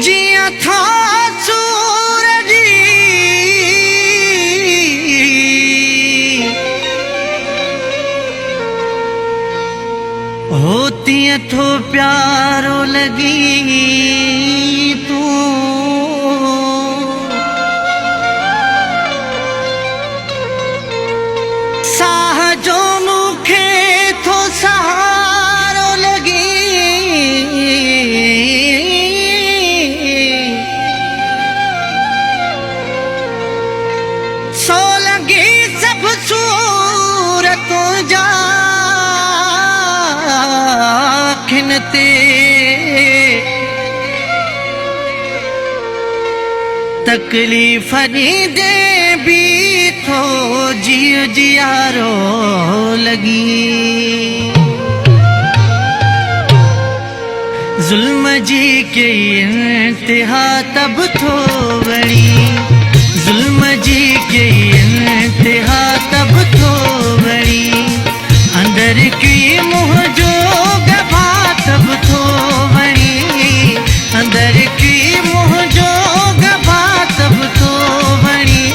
जिया था सूरज होती थो प्यारो लगी तू साह जो मुखे थो सहारो लगी सो लगी सब सूरत जा खिनते तकलीफ दे भी थो जियो जियारो लगी जुल्म जी के इंतहा तब थो वणी जुल्म जी के इंतहा तब थो वणी अंदर की मुँह जो गभा तब थो वणी अंदर की मुँह जो गभा तब थो वणी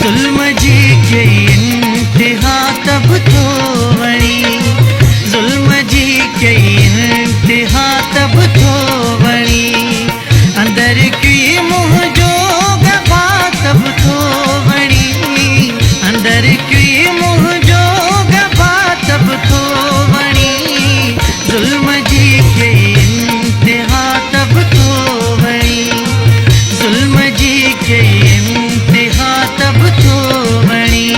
जुल्म जी के इंतहा तब थो वणी जुल्म जी के इंतहा तब थो वणी अंदर की मुँह जो गभा तब थो वणी अंदर की मुँह जो गभा तब थो वणी जुल्म जी के इंतहा तब थो वणी जुल्म जी के इंतहा तब थो वणी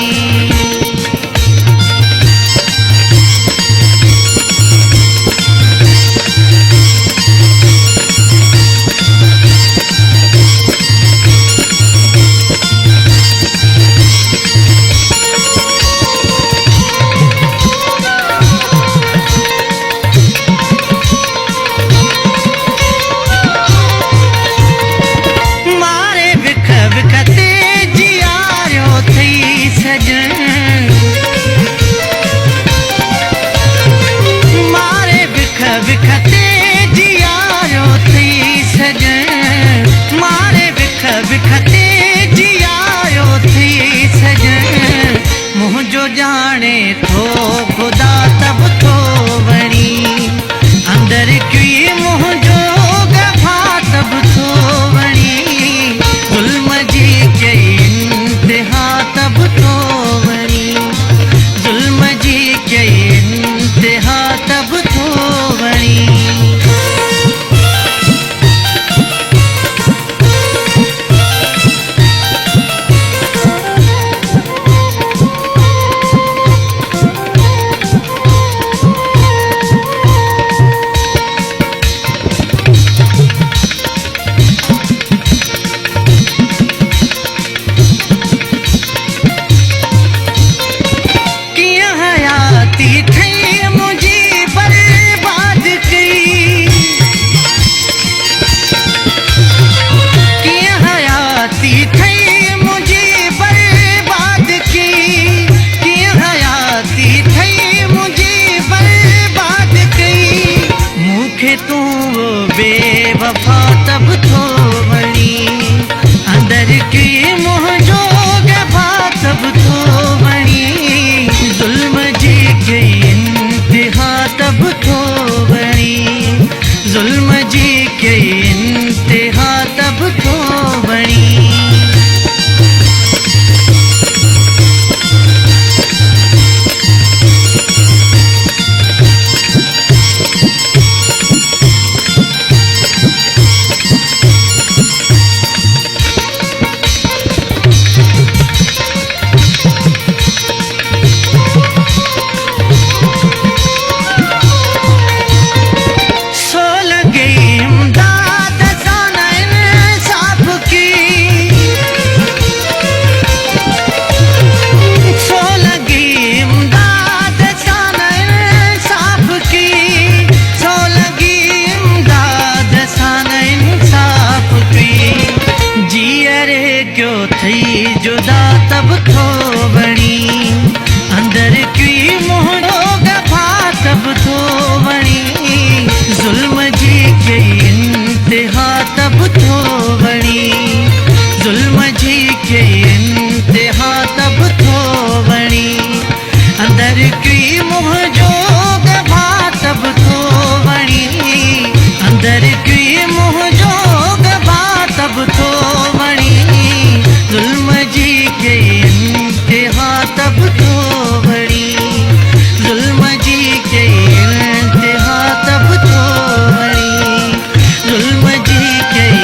जो जाने थो खुदा तब थो वणी अंदर की मुँह जो गभा तब थो वणी जुल्म जी के इंतहा तब थो वणी जुल्म जी के इंतहा तब थो वणी तू बेवफा तब थो वणी अंदर की मुँह जो गभा तब थो वणी जुल्म जी के इंतहा तब थो वणी जुल्म जी के इंतहा तब थो वणी जी के